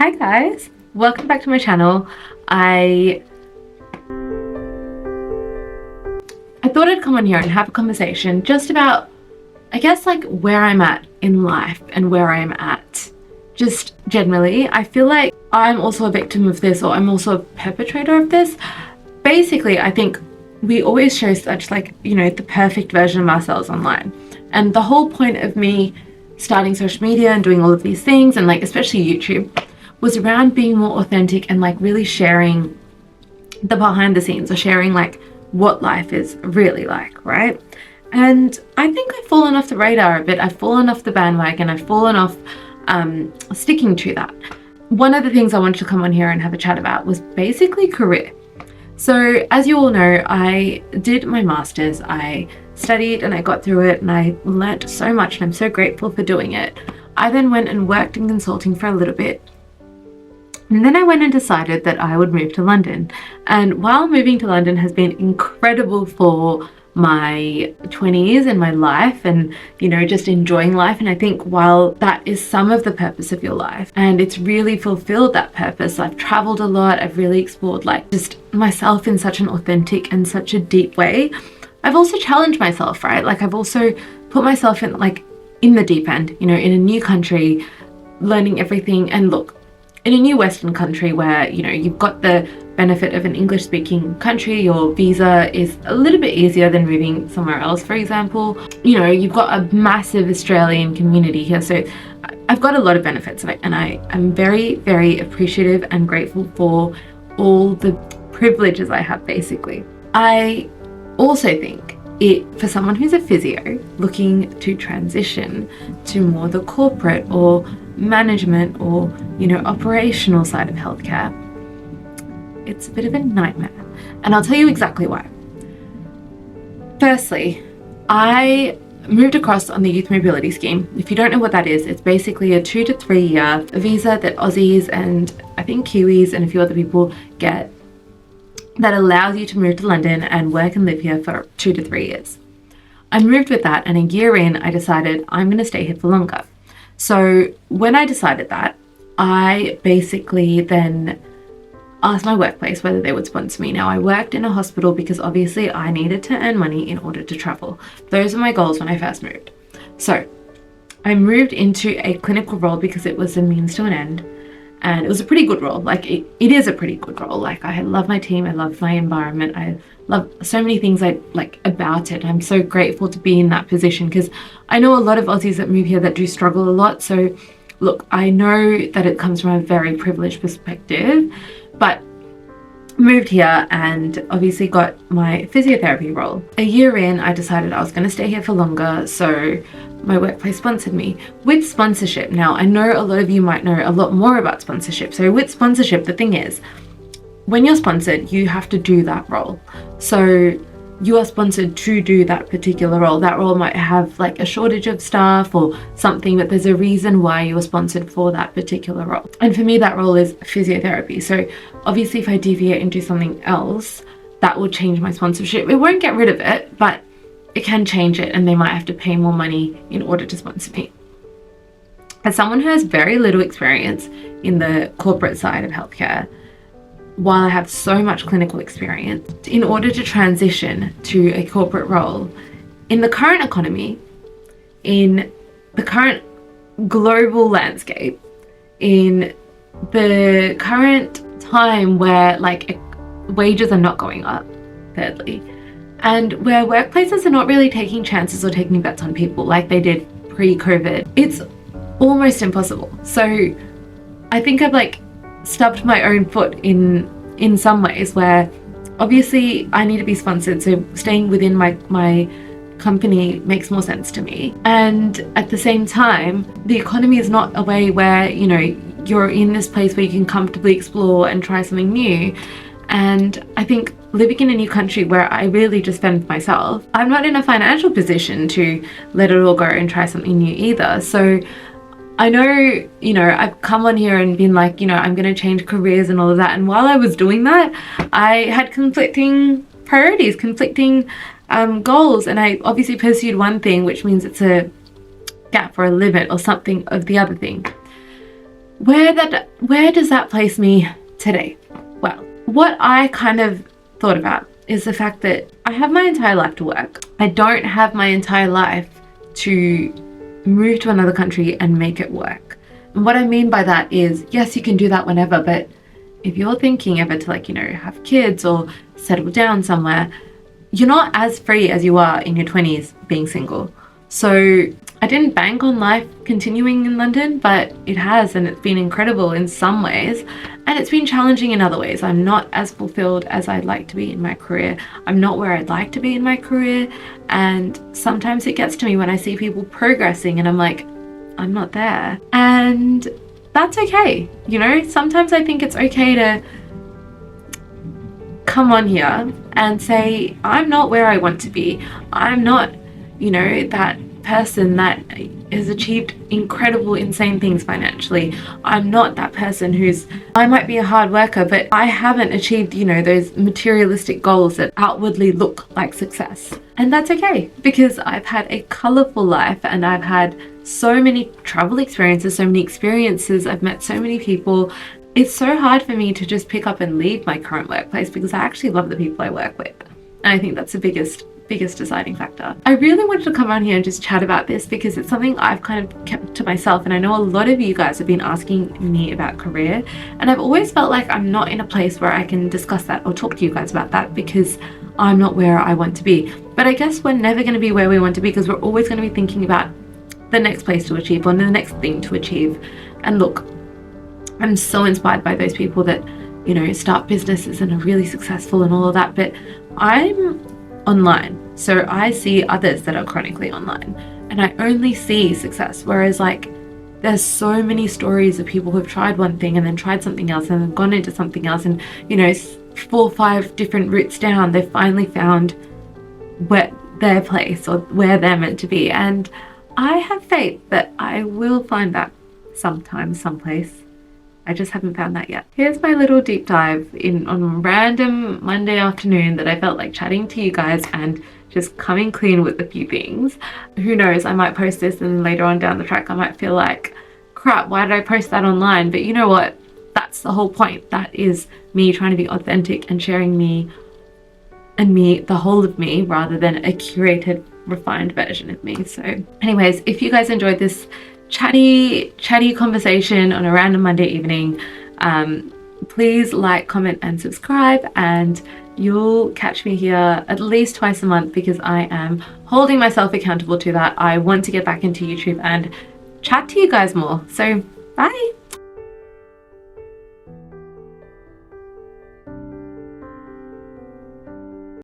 Hi guys, welcome back to my channel. I thought I'd come on here and have a conversation just about, I guess, like where I'm at in life and where I'm at just generally. I feel like I'm also a victim of this, or I'm also a perpetrator of this. Basically, I think we always show such, like, you know, the perfect version of ourselves online. And the whole point of me starting social media and doing all of these things, and like especially YouTube, was around being more authentic and like really sharing the behind the scenes, or sharing like what life is really like, right? And I think I've fallen off the radar a bit. I've fallen off the bandwagon. I've fallen off sticking to that. One of the things I wanted to come on here and have a chat about was basically career. So as you all know, I did my master's. I studied and I got through it and I learnt so much, and I'm so grateful for doing it. I then went and worked in consulting for a little bit. And then I went and decided that I would move to London. And while moving to London has been incredible for my 20s and my life, and, you know, just enjoying life. And I think while that is some of the purpose of your life, and it's really fulfilled that purpose, I've traveled a lot, I've really explored like just myself in such an authentic and such a deep way. I've also challenged myself, right? Like I've also put myself in like in the deep end, you know, in a new country, learning everything. And look, in a new Western country where, you know, you've got the benefit of an English speaking country, your visa is a little bit easier than moving somewhere else, for example. You know, you've got a massive Australian community here. So I've got a lot of benefits, and I am very, very appreciative and grateful for all the privileges I have, basically. I also think for someone who's a physio looking to transition to more the corporate or management or, you know, operational side of healthcare, it's a bit of a nightmare. And I'll tell you exactly why. Firstly, I moved across on the Youth Mobility Scheme. If you don't know what that is, it's basically a 2 to 3 year visa that Aussies and I think Kiwis and a few other people get, that allows you to move to London and work and live here for 2 to 3 years. I moved with that, and a year in, I decided I'm going to stay here for longer. So when I decided that, I basically then asked my workplace whether they would sponsor me. Now, I worked in a hospital because obviously I needed to earn money in order to travel. Those were my goals when I first moved. So I moved into a clinical role because it was a means to an end. And it was a pretty good role. Like it is a pretty good role. Like I love my team. I love my environment. I love so many things I like about it. I'm so grateful to be in that position, because I know a lot of Aussies that move here that do struggle a lot. So look, I know that it comes from a very privileged perspective, but moved here and obviously got my physiotherapy role. A year in, I decided I was going to stay here for longer, so my workplace sponsored me with sponsorship. Now, I know a lot of you might know a lot more about sponsorship. So with sponsorship, the thing is, when you're sponsored, you have to do that role. So you are sponsored to do that particular role. That role might have like a shortage of staff or something, but there's a reason why you were sponsored for that particular role. And for me, that role is physiotherapy. So obviously if I deviate and do something else, that will change my sponsorship. It won't get rid of it, but it can change it, and they might have to pay more money in order to sponsor me. As someone who has very little experience in the corporate side of healthcare, while I have so much clinical experience, in order to transition to a corporate role in the current economy, in the current global landscape, in the current time where like wages are not going up, thirdly, and where workplaces are not really taking chances or taking bets on people like they did pre-COVID, it's almost impossible. So I think I've like stubbed my own foot in some ways, where obviously I need to be sponsored, so staying within my company makes more sense to me. And at the same time, the economy is not a way where, you know, you're in this place where you can comfortably explore and try something new. And I think living in a new country where I really just fend for myself, I'm not in a financial position to let it all go and try something new either. So I know, you know, I've come on here and been like, you know, I'm going to change careers and all of that. And while I was doing that, I had conflicting priorities, conflicting goals. And I obviously pursued one thing, which means it's a gap or a limit or something of the other thing. where does that place me today? Well, what I kind of thought about is the fact that I have my entire life to work. I don't have my entire life to move to another country and make it work. And what I mean by that is, yes, you can do that whenever, but if you're thinking ever to, like, you know, have kids or settle down somewhere, you're not as free as you are in your 20s being single. So I didn't bank on life continuing in London, but it has, and it's been incredible in some ways, and it's been challenging in other ways. I'm not as fulfilled as I'd like to be in my career. I'm not where I'd like to be in my career, and sometimes it gets to me when I see people progressing and I'm like, I'm not there. And that's okay. You know, sometimes I think it's okay to come on here and say, I'm not where I want to be. I'm not, you know, that person that has achieved incredible, insane things financially. I'm not that person I might be a hard worker, but I haven't achieved, you know, those materialistic goals that outwardly look like success. And that's okay, because I've had a colorful life and I've had so many travel experiences, so many experiences. I've met so many people. It's so hard for me to just pick up and leave my current workplace because I actually love the people I work with. And I think that's the biggest deciding factor. I really wanted to come on here and just chat about this because it's something I've kind of kept to myself, and I know a lot of you guys have been asking me about career, and I've always felt like I'm not in a place where I can discuss that or talk to you guys about that because I'm not where I want to be. But I guess we're never going to be where we want to be because we're always going to be thinking about the next place to achieve or the next thing to achieve. And look, I'm so inspired by those people that, you know, start businesses and are really successful and all of that, but I'm online, so I see others that are chronically online and I only see success, whereas like there's so many stories of people who've tried one thing and then tried something else and then gone into something else, and, you know, 4 or 5 different routes down, they've finally found where their place or where they're meant to be. And I have faith that I will find that sometime, someplace. I just haven't found that yet. Here's my little deep dive on a random Monday afternoon that I felt like chatting to you guys and just coming clean with a few things. Who knows, I might post this and later on down the track I might feel like, crap, why did I post that online? But you know what? That's the whole point. That is me trying to be authentic and sharing me, the whole of me, rather than a curated, refined version of me. So anyways, if you guys enjoyed this chatty conversation on a random Monday evening, please like, comment and subscribe, and you'll catch me here at least twice a month because I am holding myself accountable to that. I want to get back into YouTube and chat to you guys more. So bye.